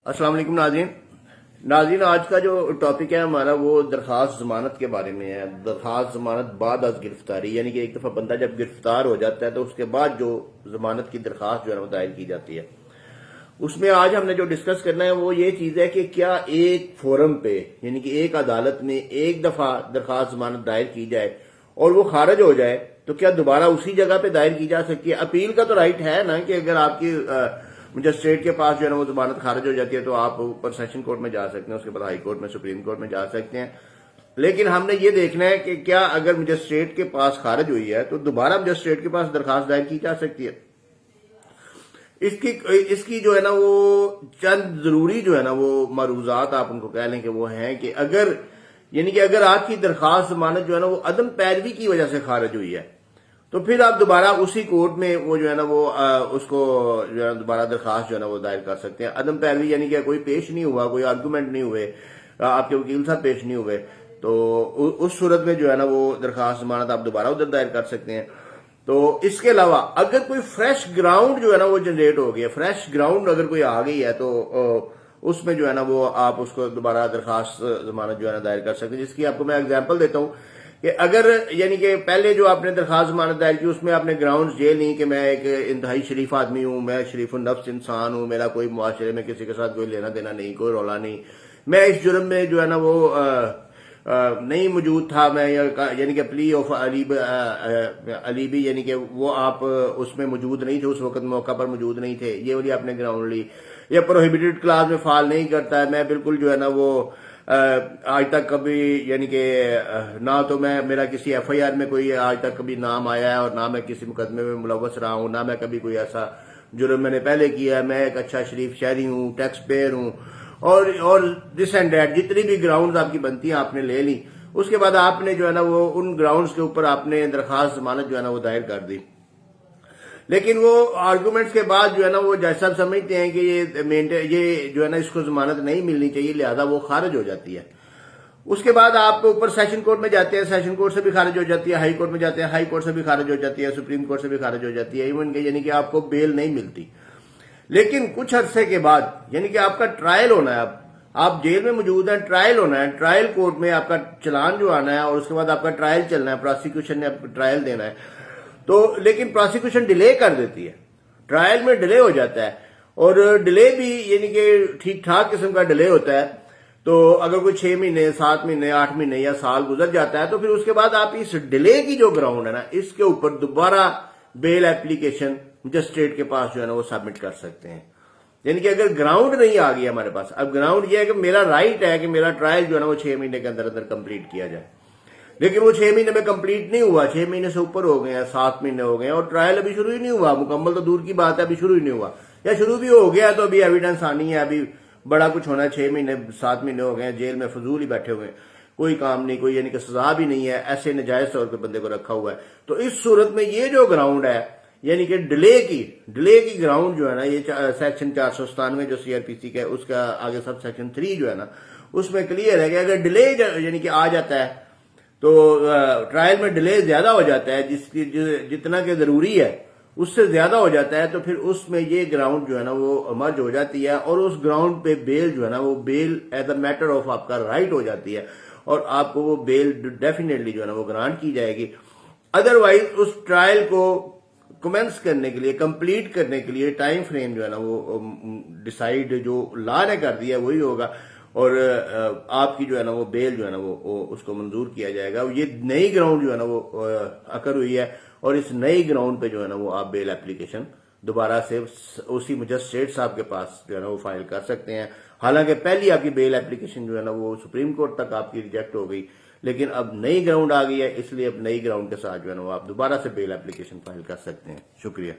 السلام علیکم ناظرین آج کا جو ٹاپک ہے ہمارا وہ درخواست ضمانت کے بارے میں ہے. درخواست ضمانت بعد از گرفتاری، یعنی کہ ایک دفعہ بندہ جب گرفتار ہو جاتا ہے تو اس کے بعد جو ضمانت کی درخواست جو ہے وہ دائر کی جاتی ہے. اس میں آج ہم نے جو ڈسکس کرنا ہے وہ یہ چیز ہے کہ کیا ایک فورم پہ، یعنی کہ ایک عدالت میں ایک دفعہ درخواست ضمانت دائر کی جائے اور وہ خارج ہو جائے تو کیا دوبارہ اسی جگہ پہ دائر کی جا سکتی ہے؟ اپیل کا تو رائٹ ہے نا، کہ اگر آپ کی مجسٹریٹ کے پاس جو ہے نا وہ ضمانت خارج ہو جاتی ہے تو آپ اوپر سیشن کورٹ میں جا سکتے ہیں، اس کے بعد ہائی کورٹ میں، سپریم کورٹ میں جا سکتے ہیں. لیکن ہم نے یہ دیکھنا ہے کہ کیا اگر مجسٹریٹ کے پاس خارج ہوئی ہے تو دوبارہ مجسٹریٹ کے پاس درخواست دائر کی جا سکتی ہے. اس کی جو ہے نا وہ چند ضروری جو ہے نا وہ معروضات آپ ان کو کہہ لیں کہ وہ ہیں کہ اگر، یعنی کہ اگر آپ کی درخواست ضمانت جو ہے نا وہ عدم پیروی کی وجہ سے خارج ہوئی ہے تو پھر آپ دوبارہ اسی کورٹ میں وہ جو ہے نا وہ اس کو جو ہے دوبارہ درخواست جو ہے نا وہ دائر کر سکتے ہیں. عدم پیروی یعنی کہ کوئی پیش نہیں ہوا، کوئی آرگومنٹ نہیں ہوئے، آپ کے وکیل صاحب پیش نہیں ہوئے، تو اس صورت میں جو ہے نا وہ درخواست ضمانت آپ دوبارہ ادھر دائر کر سکتے ہیں. تو اس کے علاوہ اگر کوئی فریش گراؤنڈ جو ہے نا وہ جنریٹ ہو گیا، فریش گراؤنڈ اگر کوئی آ گئی ہے تو اس میں جو ہے نا وہ آپ اس کو دوبارہ درخواست ضمانت جو ہے نا دائر کر سکتے ہیں. جس کی آپ کو میں اگزامپل دیتا ہوں کہ اگر، یعنی کہ پہلے جو آپ نے درخواست ضمانت دائر کی اس میں آپ نے گراؤنڈز یہ نہیں کہ میں ایک انتہائی شریف آدمی ہوں، میں شریف النفس انسان ہوں، میرا کوئی معاشرے میں کسی کے ساتھ کوئی لینا دینا نہیں، کوئی رولا نہیں، میں اس جرم میں جو ہے نا وہ نہیں موجود تھا، میں یعنی کہ پلی آف علیبی، یعنی کہ وہ آپ اس میں موجود نہیں تھے، اس وقت موقع پر موجود نہیں تھے، یہ والی آپ نے گراؤنڈ لی. یا پروہیبیٹڈ کلاس میں فال نہیں کرتا ہے، میں بالکل جو ہے نا وہ آج تک کبھی، یعنی کہ نہ تو میرا کسی ایف آئی آر میں کوئی آج تک کبھی نام آیا ہے اور نہ میں کسی مقدمے میں ملوث رہا ہوں، نہ میں کبھی کوئی ایسا جرم میں نے پہلے کیا ہے، میں ایک اچھا شریف شہری ہوں، ٹیکس پیئر ہوں، اور دس اینڈ دیٹ، جتنی بھی گراؤنڈز آپ کی بنتی ہیں آپ نے لے لی. اس کے بعد آپ نے جو ہے نا وہ ان گراؤنڈز کے اوپر آپ نے درخواست ضمانت جو ہے نا وہ دائر کر دی. لیکن وہ آرگومنٹس کے بعد جو ہے نا وہ جیسا آپ سمجھتے ہیں کہ یہ جو ہے نا اس کو ضمانت نہیں ملنی چاہیے، لہذا وہ خارج ہو جاتی ہے. اس کے بعد آپ اوپر سیشن کورٹ میں جاتے ہیں، سیشن کورٹ سے بھی خارج ہو جاتی ہے، ہائی کورٹ میں جاتے ہیں، ہائی کورٹ سے بھی خارج ہو جاتی ہے، سپریم کورٹ سے بھی خارج ہو جاتی ہے، ایون کہ یعنی کہ آپ کو بیل نہیں ملتی. لیکن کچھ عرصے کے بعد، یعنی کہ آپ کا ٹرائل ہونا ہے، آپ جیل میں موجود ہیں، ٹرائل ہونا ہے، ٹرائل کورٹ میں آپ کا چلان جو آنا ہے اور اس کے بعد آپ کا ٹرائل چلنا ہے، پروسیکیوشن نے آپ کو ٹرائل دینا ہے. تو لیکن پروسیکیوشن ڈیلے کر دیتی ہے، ٹرائل میں ڈیلے ہو جاتا ہے، اور ڈیلے بھی یعنی کہ ٹھیک ٹھاک قسم کا ڈیلے ہوتا ہے. تو اگر کوئی 6 مہینے، 7 مہینے، 8 مہینے یا سال گزر جاتا ہے تو پھر اس کے بعد آپ اس ڈیلے کی جو گراؤنڈ ہے نا اس کے اوپر دوبارہ بیل ایپلیکیشن مجسٹریٹ کے پاس جو ہے نا وہ سبمٹ کر سکتے ہیں. یعنی کہ اگر گراؤنڈ نہیں آ گیا ہمارے پاس، اب گراؤنڈ یہ ہے کہ میرا رائٹ ہے کہ میرا ٹرائل جو ہے نا وہ 6 مہینے کے اندر اندر کمپلیٹ کیا جائے، لیکن وہ 6 مہینے میں کمپلیٹ نہیں ہوا، 6 مہینے سے اوپر ہو گئے ہیں، 7 مہینے ہو گئے ہیں اور ٹرائل ابھی شروع ہی نہیں ہوا، مکمل تو دور کی بات ہے، ابھی شروع ہی نہیں ہوا، یا شروع بھی ہو گیا تو ابھی ایویڈنس آنی ہے، ابھی بڑا کچھ ہونا ہے. 6 مہینے 7 مہینے ہو گئے ہیں، جیل میں فضول ہی بیٹھے ہوئے ہیں، کوئی کام نہیں، کوئی یعنی کہ سزا بھی نہیں ہے، ایسے نجائز طور پہ بندے کو رکھا ہوا ہے. تو اس صورت میں یہ جو گراؤنڈ ہے، یعنی کہ ڈیلے کی گراؤنڈ جو ہے نا، یہ سیکشن 497 جو سی آر پی سی کا ہے، اس کا آگے سب سیکشن 3 جو ہے نا اس میں کلیئر ہے کہ اگر ڈیلے یعنی کہ آ جاتا ہے تو ٹرائل میں ڈیلے زیادہ ہو جاتا ہے، جتنا کہ ضروری ہے اس سے زیادہ ہو جاتا ہے، تو پھر اس میں یہ گراؤنڈ جو ہے نا وہ مرج ہو جاتی ہے اور اس گراؤنڈ پہ بیل جو ہے نا وہ بیل ایز اے میٹر آف آپ کا رائٹ ہو جاتی ہے اور آپ کو وہ بیل ڈیفینیٹلی جو ہے نا وہ گرانٹ کی جائے گی. ادروائز اس ٹرائل کو کومنس کرنے کے لیے، کمپلیٹ کرنے کے لیے ٹائم فریم جو ہے نا وہ ڈیسائیڈ جو لا نے کر دیا وہی ہوگا اور آپ کی جو ہے نا وہ بیل جو ہے نا وہ اس کو منظور کیا جائے گا. یہ نئی گراؤنڈ جو ہے نا وہ اکر ہوئی ہے اور اس نئی گراؤنڈ پہ جو ہے نا وہ آپ بیل ایپلیکیشن دوبارہ سے اسی مجسٹریٹ صاحب کے پاس جو ہے نا وہ فائل کر سکتے ہیں. حالانکہ پہلی آپ کی بیل ایپلیکیشن جو ہے نا وہ سپریم کورٹ تک آپ کی ریجیکٹ ہو گئی، لیکن اب نئی گراؤنڈ آ گئی ہے، اس لیے اب نئی گراؤنڈ کے ساتھ جو ہے نا وہ آپ دوبارہ سے بیل ایپلیکیشن فائل کر سکتے ہیں. شکریہ.